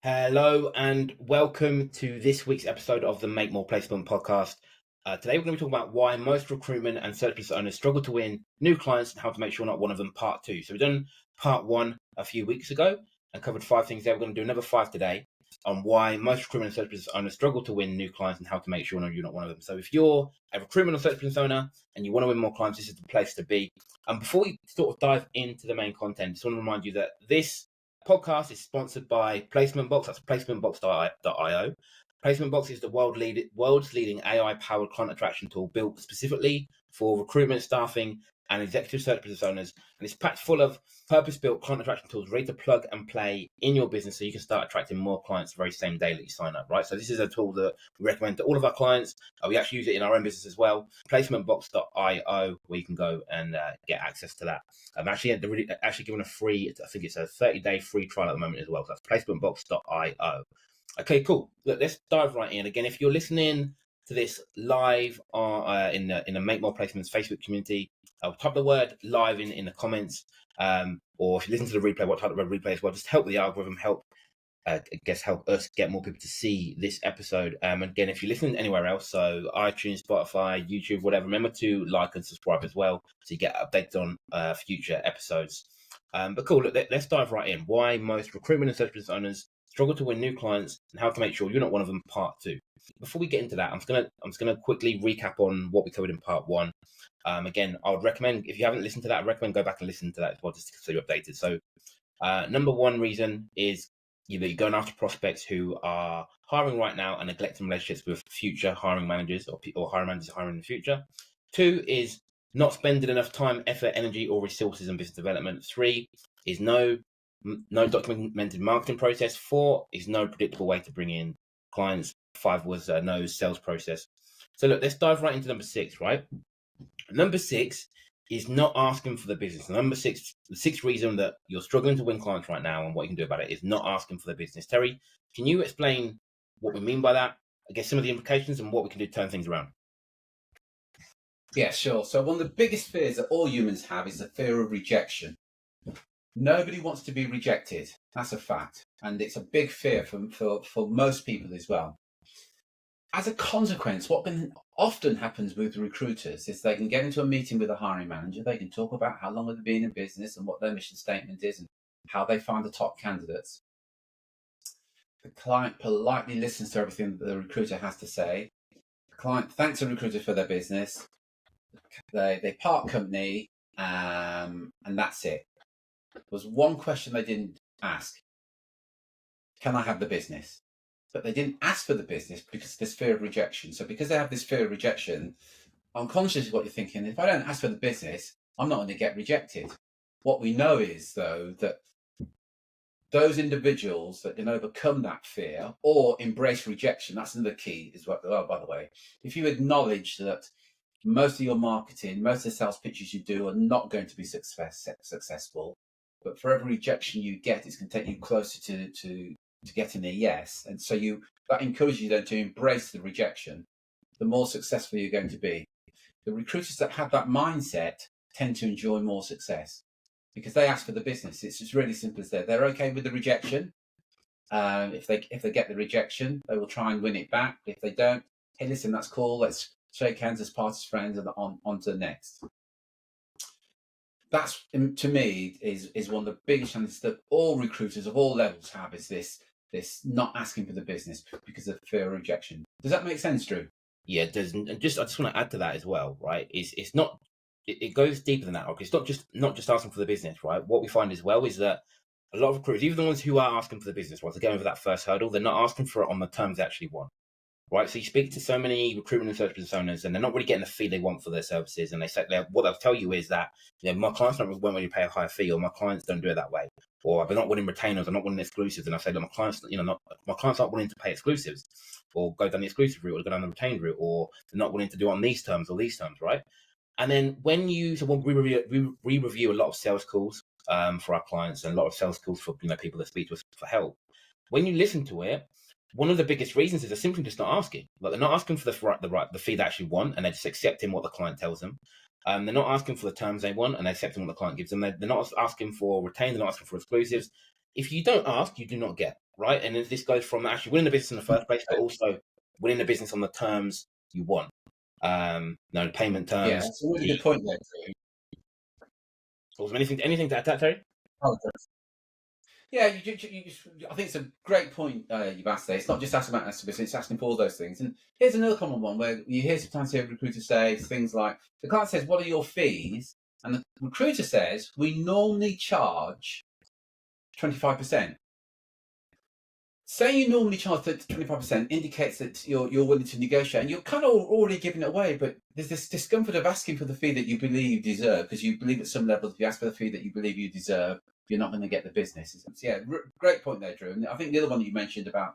Hello and welcome to this week's episode of the Make More Placement podcast. Today we're going to be talking about why most recruitment and search business owners struggle to win new clients and how to make sure you're not one of them, part two. So we've done part one a few weeks ago and covered 5 things there. We're going to do another 5 today on why most recruitment and search business owners struggle to win new clients and how to make sure you're not one of them. So if you're a recruitment or search business owner and you want to win more clients, this is the place to be. And before we sort of dive into the main content, I just want to remind you that this podcast is sponsored by Placement Box. That's placementbox.io. Placement Box is the world's leading AI-powered client attraction tool built specifically for recruitment, staffing, and executive search business owners. And it's packed full of purpose-built client attraction tools ready to plug and play in your business so you can start attracting more clients the very same day that you sign up, right? So this is a tool that we recommend to all of our clients. We actually use it in our own business as well. Placementbox.io, where you can go and get access to that. I'm actually giving a free, I think it's a 30-day free trial at the moment as well. So that's placementbox.io. Okay, cool. Look, let's dive right in. Again, if you're listening to this live in the Make More Placements Facebook community, I'll type the word live in the comments, or if you listen to the replay, what type of replay as well, just help the algorithm, help us get more people to see this episode. Again, if you're listening anywhere else, so iTunes, Spotify, YouTube, whatever, remember to like and subscribe as well so you get updates on future episodes. But cool, look, let's dive right in. Why most recruitment and search business owners struggle to win new clients and how to make sure you're not one of them, part 2. Before we get into that, I'm just gonna quickly recap on what we covered in part 1. Again, I would recommend, if you haven't listened to that, I recommend go back and listen to that as well, just so you're updated. So number 1 reason is you're going after prospects who are hiring right now and neglecting relationships with future hiring managers or hiring managers hiring in the future. 2 is not spending enough time, effort, energy, or resources in business development. 3 is no documented marketing process. 4 is no predictable way to bring in clients. 5 was no sales process. So look, let's dive right into number 6, right? Number 6 is not asking for the business. The 6th reason that you're struggling to win clients right now and what you can do about it is not asking for the business. Terry, can you explain what we mean by that? I guess some of the implications and what we can do to turn things around. Yeah, sure. So one of the biggest fears that all humans have is the fear of rejection. Nobody wants to be rejected. That's a fact. And it's a big fear for most people as well. As a consequence, what often happens with recruiters is they can get into a meeting with a hiring manager. They can talk about how long they've been in business and what their mission statement is and how they find the top candidates. The client politely listens to everything that the recruiter has to say. The client thanks the recruiter for their business. They part company, and that's it. There was one question they didn't ask. Can I have the business? But they didn't ask for the business because of this fear of rejection. So because they have this fear of rejection, unconsciously what you're thinking, if I don't ask for the business, I'm not going to get rejected. What we know is, though, that those individuals that can overcome that fear or embrace rejection, that's another key as well, by the way. If you acknowledge that most of your marketing, most of the sales pitches you do are not going to be successful, but for every rejection you get, it's going to take you closer to getting a yes. And so that encourages you then to embrace the rejection, the more successful you're going to be. The recruiters that have that mindset tend to enjoy more success because they ask for the business. It's just really simple as that. They're okay with the rejection. If they get the rejection, they will try and win it back. If they don't, hey, listen, that's cool. Let's shake hands as part as friends and on to the next. That's, to me, is one of the biggest challenges that all recruiters of all levels have, is this not asking for the business because of fear of rejection. Does that make sense, Drew? Yeah, it does. And I just want to add to that as well, right? It's not, it goes deeper than that. Okay, it's not just asking for the business, right? What we find as well is that a lot of recruiters, even the ones who are asking for the business, once they get over that first hurdle, they're not asking for it on the terms they actually want. Right, so you speak to so many recruitment and search business owners, and they're not really getting the fee they want for their services. And they say what they'll tell you is that my clients won't really pay a higher fee, or my clients don't do it that way, or they're not winning retainers, they're not winning exclusives. And I say that my clients, my clients aren't willing to pay exclusives, or go down the exclusive route, or go down the retained route, or they're not willing to do it on these terms or these terms, right? And then when we review a lot of sales calls for our clients, and a lot of sales calls for people that speak to us for help. When you listen to it, one of the biggest reasons is they're simply just not asking. Like, they're not asking for the fee they actually want, and they're just accepting what the client tells them. They're not asking for the terms they want, and they're accepting what the client gives them. They're not asking for retained, they're not asking for exclusives. If you don't ask, you do not get. right? And this goes from actually winning the business in the first place, but also winning the business on the terms you want. The payment terms. Yeah, that's a really good point there, Drew. Was there anything to add to that, Terry? Oh, yeah, I think it's a great point you've asked there. It's not just asking about business, it's asking for all those things. And here's another common one where you sometimes hear recruiters say things like, the client says, what are your fees? And the recruiter says, we normally charge 25%. Saying you normally charge 25% indicates that you're willing to negotiate, and you're kind of already giving it away, but there's this discomfort of asking for the fee that you believe you deserve, because you believe at some level if you ask for the fee that you believe you deserve, you're not going to get the business. Yeah, great point there, Drew. And I think the other one that you mentioned about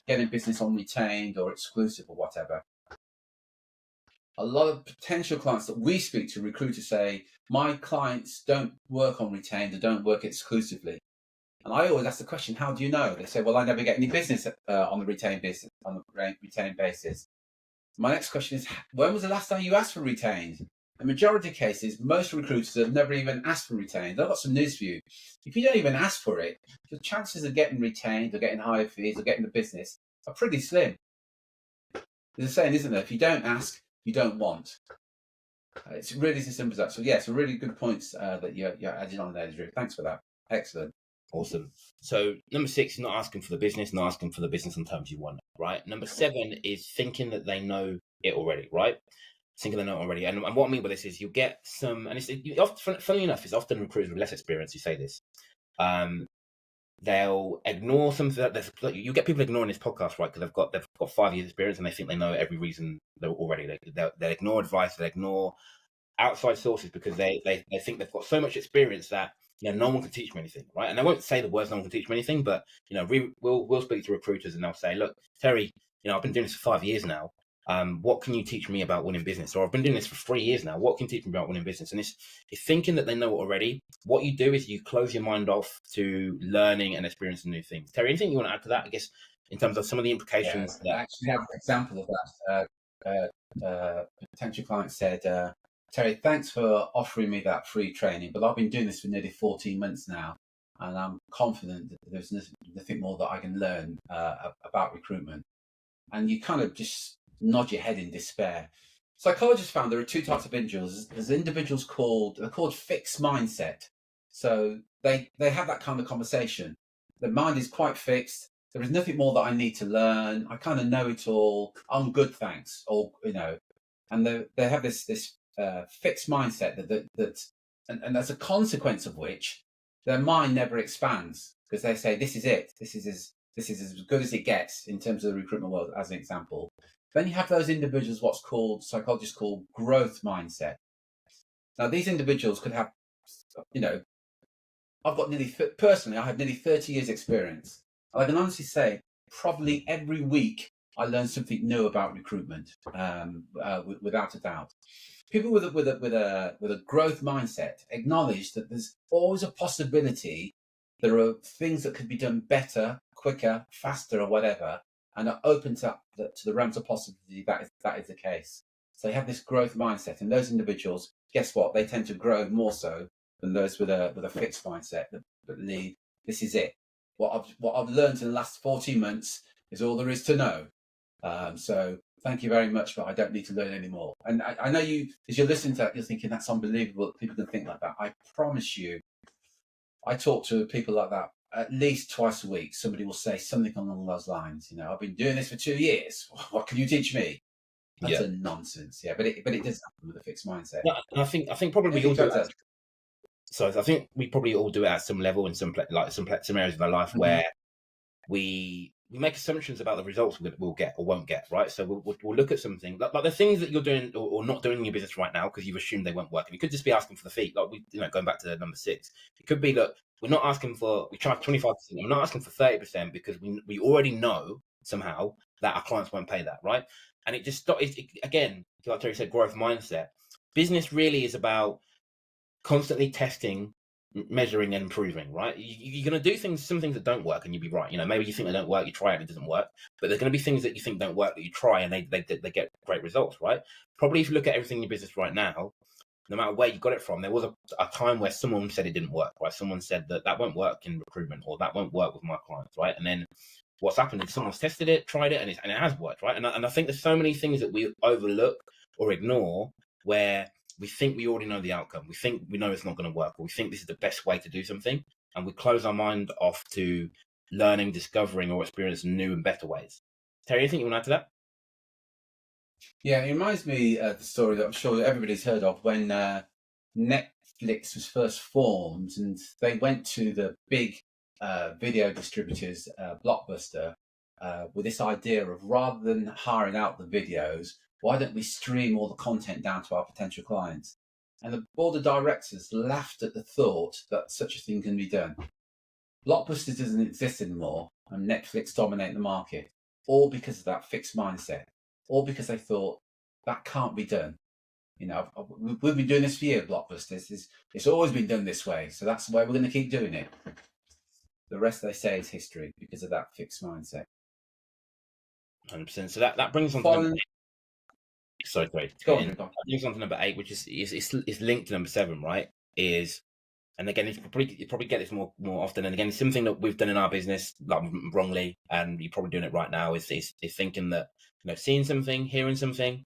getting business on retained or exclusive or whatever. A lot of potential clients that we speak to, recruiters say, my clients don't work on retained or don't work exclusively. And I always ask the question, how do you know? They say, well, I never get any business on the retained basis. My next question is, when was the last time you asked for retained? In the majority of cases, most recruiters have never even asked for retained. I've got some news for you. If you don't even ask for it, your chances of getting retained or getting higher fees or getting the business are pretty slim. There's a saying, isn't there? If you don't ask, you don't want. It's really as simple as that. So, yeah, it's a really good points that you're adding on there, Drew. Thanks for that. Excellent. Awesome. So number 6 is not asking for the business, not asking for the business on terms you want, right? Number 7 is thinking that they know it already, right? Thinking they know it already. And what I mean by this is you get some, and funny enough, it's often recruiters with less experience who say this. They'll ignore something that you get people ignoring this podcast, right? Because they've got 5 years experience and they think they know every reason they're already. They ignore advice, they ignore outside sources because they think they've got so much experience that no one can teach me anything, right? And I won't say the words "no one can teach me anything," but we'll speak to recruiters and they'll say, "Look, Terry, I've been doing this for 5 years now. What can you teach me about winning business? Or I've been doing this for 3 years now. What can you teach me about winning business?" And it's thinking that they know it already. What you do is you close your mind off to learning and experiencing new things. Terry, anything you want to add to that? I guess in terms of some of the implications. Yeah, I actually have an example of that. Potential client said, Terry, thanks for offering me that free training, but I've been doing this for nearly 14 months now, and I'm confident that there's nothing more that I can learn about recruitment. And you kind of just nod your head in despair. Psychologists found there are 2 types of individuals. There's individuals called fixed mindset. So they have that kind of conversation. Their mind is quite fixed. There is nothing more that I need to learn. I kind of know it all. I'm good, thanks. Or and they have this fixed mindset and as a consequence of which their mind never expands, because they say this is it. This is as good as it gets in terms of the recruitment world, as an example. Then you have those individuals, what's called psychologists call growth mindset. Now these individuals could have, I have nearly 30 years experience. I can honestly say probably every week I learn something new about recruitment, without a doubt. People with a growth mindset acknowledge that there's always a possibility. There are things that could be done better, quicker, faster, or whatever, and are open to the realms of possibility that is the case. So they have this growth mindset, and those individuals, guess what? They tend to grow more so than those with a fixed mindset that believe this is it. What I've learned in the last 14 months is all there is to know. So thank you very much, but I don't need to learn anymore. And I know you, as you're listening to that, you're thinking that's unbelievable that people can think like that. I promise you, I talk to people like that at least twice a week. Somebody will say something along those lines. I've been doing this for 2 years. What can you teach me? That's a nonsense. Yeah, but it does happen with a fixed mindset. Yeah, and I think probably we all do that. So I think we probably all do it at some level in some areas of our life where we make assumptions about the results we'll get or won't get, right? So we'll look at something like the things that you're doing or not doing in your business right now because you've assumed they won't work. And you could just be asking for the fee, like going back to number 6. It could be that we're not asking for, we charge 25%. We're not asking for 30% because we already know somehow that our clients won't pay that, right? And it just again, like Terry said, growth mindset. Business really is about constantly testing, measuring and improving, right? You're going to do some things that don't work and you'll be right. Maybe you think they don't work, you try it and it doesn't work, but there's going to be things that you think don't work that you try and they get great results, right? Probably if you look at everything in your business right now, no matter where you got it from, there was a time where someone said it didn't work, right? Someone said that won't work in recruitment, or that won't work with my clients, right? And then what's happened is someone's tested it, tried it, and it has worked, right? And I think there's so many things that we overlook or ignore where we think we already know the outcome. We think we know it's not going to work, or we think this is the best way to do something, and we close our mind off to learning, discovering, or experiencing new and better ways. Terry, anything you want to add to that? Yeah, it reminds me of the story that I'm sure everybody's heard of when Netflix was first formed, and they went to the big video distributors, Blockbuster, with this idea of, rather than hiring out the videos, why don't we stream all the content down to our potential clients? And the board of directors laughed at the thought that such a thing can be done. Blockbuster doesn't exist anymore, and Netflix dominate the market, all because of that fixed mindset, all because they thought that can't be done. You know, we've been doing this for years, Blockbusters. It's always been done this way, so that's why we're going to keep doing it. The rest, they say, is history because of that fixed mindset. 100%. So that brings on to number 8. Sorry. That brings on to number 8, which is linked to number 7, right? And again, you probably get this more often. And again, it's something that we've done in our business, like, wrongly, and you're probably doing it right now. Is thinking that, seeing something, hearing something,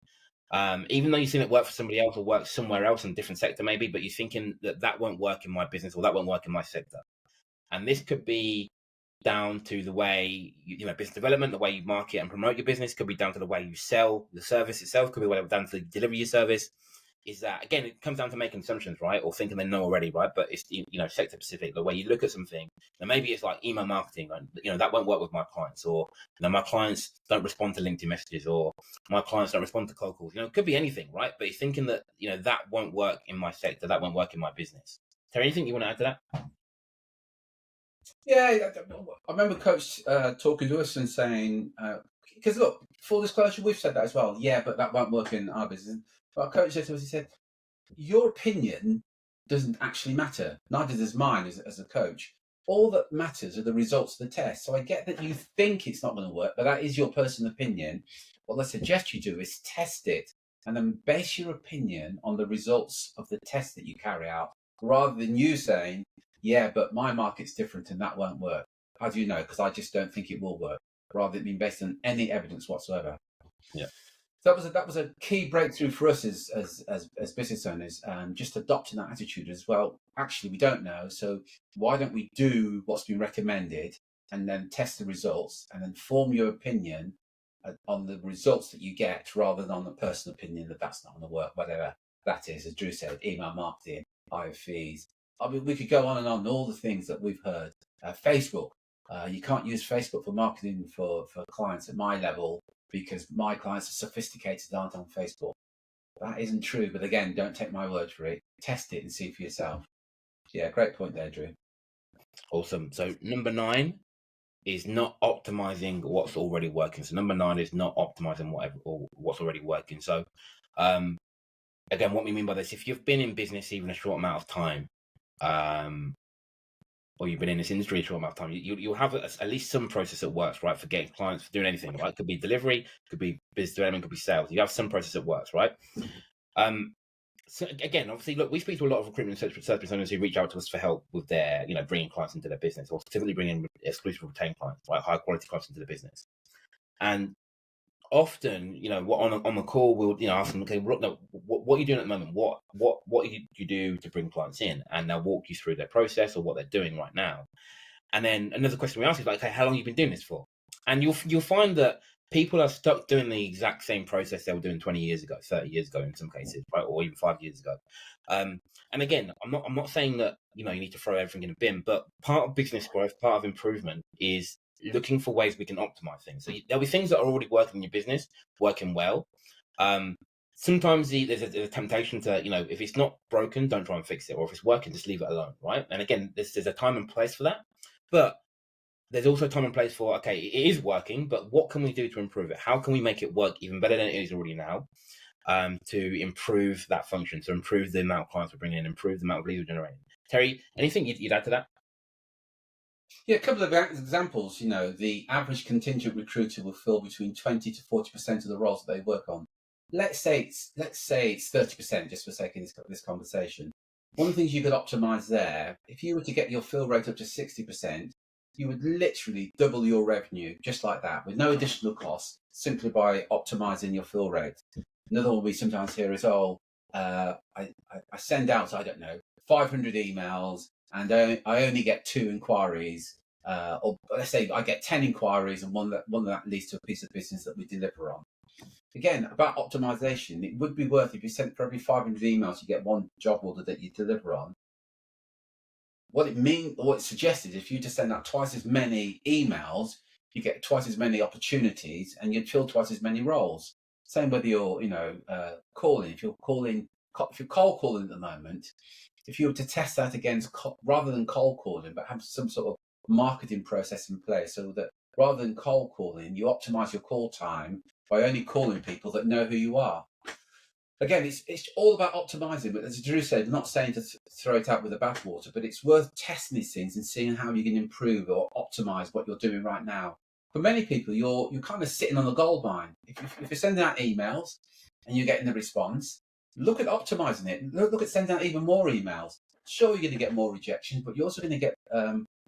even though you've seen it work for somebody else or work somewhere else in a different sector, maybe, but you're thinking that won't work in my business or that won't work in my sector. And this could be down to the way business development, the way you market and promote your business, could be down to the way you sell the service itself, could be down to deliver your service. Is that, again, it comes down to making assumptions, right? Or thinking they know already, right? But it's, sector specific, the way you look at something. And maybe it's like email marketing, and, that won't work with my clients, or, my clients don't respond to LinkedIn messages, or my clients don't respond to cold calls. It could be anything, right? But you're thinking that, that won't work in my sector, that won't work in my business. Terry, anything you want to add to that? Yeah, I remember Coach talking to us and saying, because look, full disclosure, we've said that as well. Yeah, but that won't work in our business. But Coach said to us, he said, your opinion doesn't actually matter. Neither does mine as a coach. All that matters are the results of the test. So I get that you think it's not going to work, but that is your personal opinion. What I suggest you do is test it and then base your opinion on the results of the test that you carry out, rather than you saying, yeah, but my market's different and that won't work. How do you know? Because I just don't think it will work, rather than being based on any evidence whatsoever. Yeah. So that was a key breakthrough for us as business owners, just adopting that attitude as well. Actually, we don't know, so why don't we do what's been recommended and then test the results and then form your opinion on the results that you get, rather than on the personal opinion that that's not going to work, whatever that is. As Drew said, email marketing, IFEs. I mean, we could go on and on, all the things that we've heard. Facebook, you can't use Facebook for marketing for clients at my level, because my clients are sophisticated, aren't on Facebook. That isn't true, but again, don't take my word for it. Test it and see for yourself. Yeah, great point there, Drew. Awesome. So number 9 is not optimizing what's already working. So number 9 is not optimizing what's already working. So again, what we mean by this, if you've been in business even a short amount of time, or you've been in this industry a short amount of time, you'll have at least some process that works, right? For getting clients, for doing anything, right? It could be delivery, could be business development, could be sales. You have some process that works, right? So again, obviously, look, we speak to a lot of recruitment and search owners who reach out to us for help with their, bringing clients into their business, or specifically bringing exclusive retained clients, right? High quality clients into the business. And often, on the call, we'll, ask them, okay, look, no, what are you doing at the moment? What do you do to bring clients in? And they'll walk you through their process or what they're doing right now. And then another question we ask is like, okay, how long have you been doing this for? And you'll find that people are stuck doing the exact same process they were doing 20 years ago, 30 years ago in some cases, right? Or even 5 years ago. And again, I'm not saying that, you need to throw everything in a bin, but part of business growth, part of improvement is looking for ways we can optimize things. So there'll be things that are already working in your business, working well. Sometimes there's a temptation to, if it's not broken, don't try and fix it. Or if it's working, just leave it alone, right? And again, there's a time and place for that. But there's also time and place for, okay, it is working, but what can we do to improve it? How can we make it work even better than it is already now, to improve that function, to improve the amount of clients we're bringing in, improve the amount of leads we're generating? Terry, anything you'd add to that? Yeah, a couple of examples. The average contingent recruiter will fill between 20 to 40% of the roles that they work on. let's say it's 30%, just for sake of this conversation. One of the things you could optimize there, if you were to get your fill rate up to 60%, you would literally double your revenue just like that, with no additional cost, simply by optimizing your fill rate. Another one we sometimes hear is, I send out, I don't know, 500 emails, and I only get 2 inquiries. Or let's say I get 10 inquiries, and one that leads to a piece of business that we deliver on. Again, about optimization, it would be worth, if you sent for every 500 emails, you get 1 job order that you deliver on. What it suggests is, if you just send out twice as many emails, you get twice as many opportunities, and you'd fill twice as many roles. Same whether you're, calling. If you're cold calling at the moment, if you were to test that against, rather than cold calling, but have some sort of marketing process in place, so that rather than cold calling, you optimize your call time by only calling people that know who you are. Again, it's all about optimizing, but as Drew said, not saying to throw it out with the bathwater, but it's worth testing these things and seeing how you can improve or optimize what you're doing right now. For many people, you're kind of sitting on the gold mine. If you're sending out emails and you're getting the response, look at optimizing it. Look at sending out even more emails. Sure, you're going to get more rejections, but you're also going to get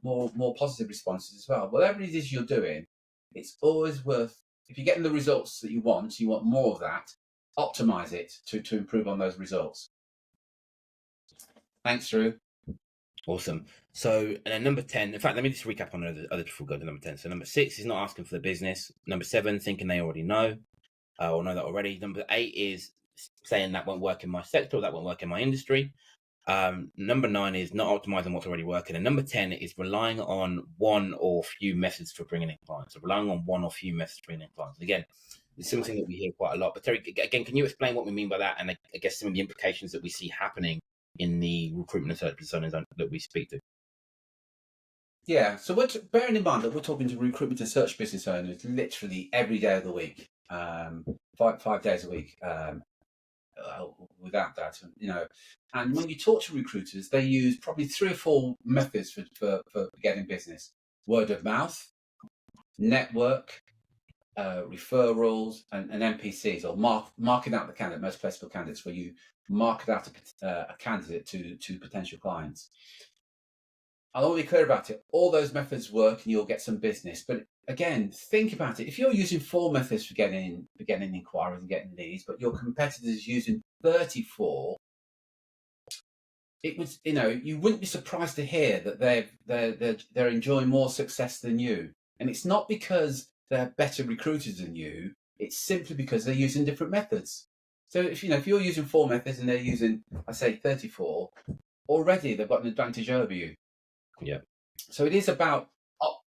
more positive responses as well. Whatever it is you're doing, it's always worth, if you're getting the results that you want more of that, optimize it to improve on those results. Thanks, Drew. Awesome. So, and then number 10, in fact, let me just recap on other before we go to number 10. So number 6 is not asking for the business. Number 7, thinking they already know, or know that already. Number 8 is saying that won't work in my sector, or that won't work in my industry. Number 9 is not optimizing what's already working. And number 10 is relying on one or few methods for bringing in clients. So relying on one or few methods for bringing in clients. Again, it's something that we hear quite a lot. But Terry, again, can you explain what we mean by that? And I guess some of the implications that we see happening in the recruitment and search business owners that we speak to. Yeah, so bearing in mind that we're talking to recruitment and search business owners literally every day of the week, 5 days a week, without that, and when you talk to recruiters, they use probably 3 or 4 methods for getting business: word of mouth, network, referrals, and NPCs, or marking out the candidate, most placeable candidates, where you market out a candidate to potential clients. I want to be clear about it. All those methods work, and you'll get some business. But again, think about it. If you're using 4 methods for getting inquiries and getting leads, but your competitors using 34, it was, you wouldn't be surprised to hear that they're enjoying more success than you. And it's not because they're better recruiters than you. It's simply because they're using different methods. So if you're using 4 methods and they're using, I say, 34, already they've got an advantage over you. Yeah. So it is about,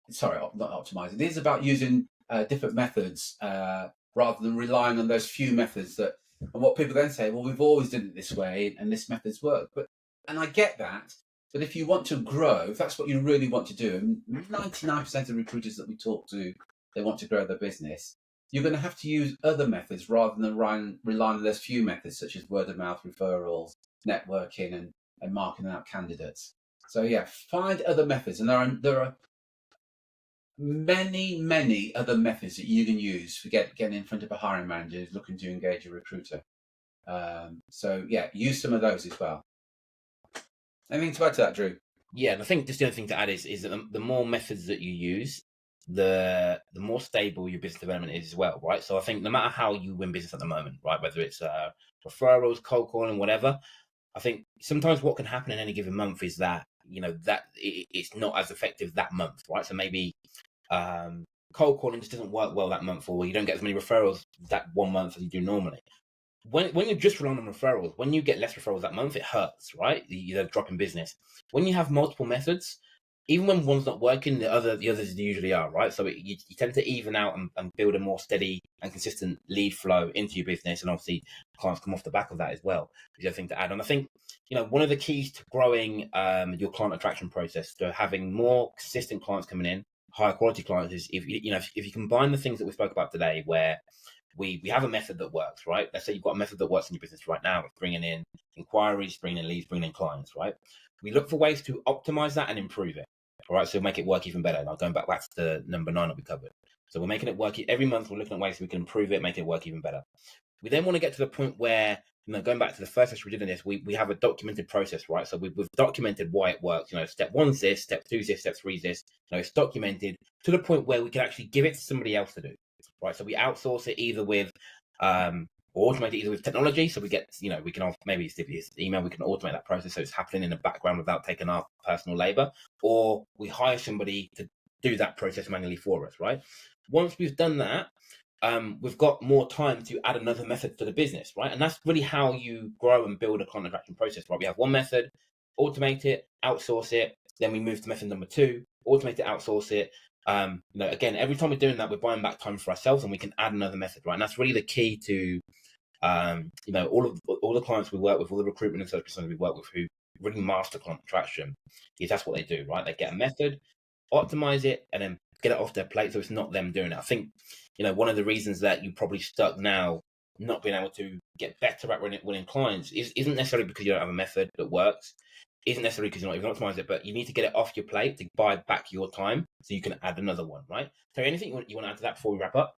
not optimizing. It is about using different methods rather than relying on those few methods and what people then say, well, we've always done it this way and this method's worked. And I get that. But if you want to grow, if that's what you really want to do, and 99% of recruiters that we talk to, they want to grow their business, you're going to have to use other methods rather than relying on those few methods, such as word of mouth, referrals, networking, and marketing out candidates. So yeah, find other methods, and there are many, many other methods that you can use for getting in front of a hiring manager who's looking to engage a recruiter. So yeah, use some of those as well. Anything to add to that, Drew? Yeah, and I think just the other thing to add is that the more methods that you use, the more stable your business development is as well, right? So I think no matter how you win business at the moment, right, whether it's referrals, cold calling, whatever, I think sometimes what can happen in any given month is that it's not as effective that month, right? So maybe cold calling just doesn't work well that month, or you don't get as many referrals that one month as you do normally. When you're just relying on referrals, when you get less referrals that month, it hurts, right? You're dropping business. When you have multiple methods, even when one's not working, the others usually are, right? So you tend to even out and build a more steady and consistent lead flow into your business, and obviously clients come off the back of that as well. Which is a thing to add. And I think one of the keys to growing your client attraction process, to having more consistent clients coming in, higher quality clients, is if you combine the things that we spoke about today, where we have a method that works, right? Let's say you've got a method that works in your business right now, of bringing in inquiries, bringing in leads, bringing in clients, right? We look for ways to optimize that and improve it, all right? So make it work even better. Now going back to number 9 that we covered. So we're making it work every month. We're looking at ways we can improve it, make it work even better. We then want to get to the point where, going back to the first session we did in this, we have a documented process, right? So we've documented why it works. Step 1's this, step 2's this, step 3's this. It's documented to the point where we can actually give it to somebody else to do, right? So we outsource it either with or automate it either with technology. So we get, we can maybe if it's email, we can automate that process so it's happening in the background without taking our personal labor, or we hire somebody to do that process manually for us, right? Once we've done that, we've got more time to add another method to the business, right? And that's really how you grow and build a client attraction process, right? We have one method, automate it, outsource it, then we move to method number 2, automate it, outsource it. Again, every time we're doing that, we're buying back time for ourselves, and we can add another method, right? And that's really the key to, all the clients we work with, all the recruitment and search personas we work with who really master client attraction, is that's what they do, right? They get a method, optimize it, and then get it off their plate so it's not them doing it. I think, one of the reasons that you're probably stuck now, not being able to get better at winning clients, isn't necessarily because you don't have a method that works, isn't necessarily because you're not even optimized it, but you need to get it off your plate to buy back your time so you can add another one, right? So anything you want to add to that before we wrap up?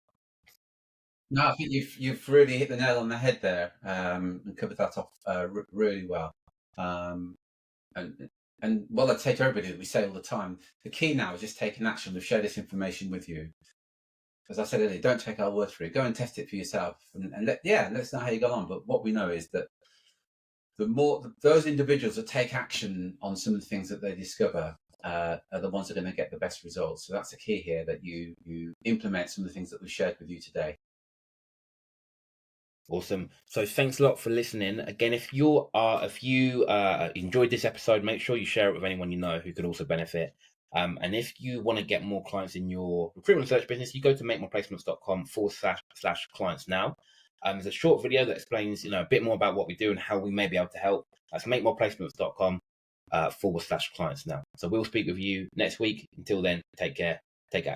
No, I think you've really hit the nail on the head there, and covered that off really well. And what I say to everybody that we say all the time, the key now is just taking action. We've shared this information with you. As I said earlier, don't take our word for it. Go and test it for yourself, and let's know how you got on. But what we know is that the more those individuals that take action on some of the things that they discover are the ones that are going to get the best results. So that's the key here, that you implement some of the things that we've shared with you today. Awesome. So thanks a lot for listening. Again, if you enjoyed this episode, make sure you share it with anyone you know who could also benefit. And if you want to get more clients in your recruitment search business, you go to makemoreplacements.com/clients now. There's a short video that explains, a bit more about what we do and how we may be able to help. That's makemoreplacements.com/clients now. So we'll speak with you next week. Until then, take care. Take care.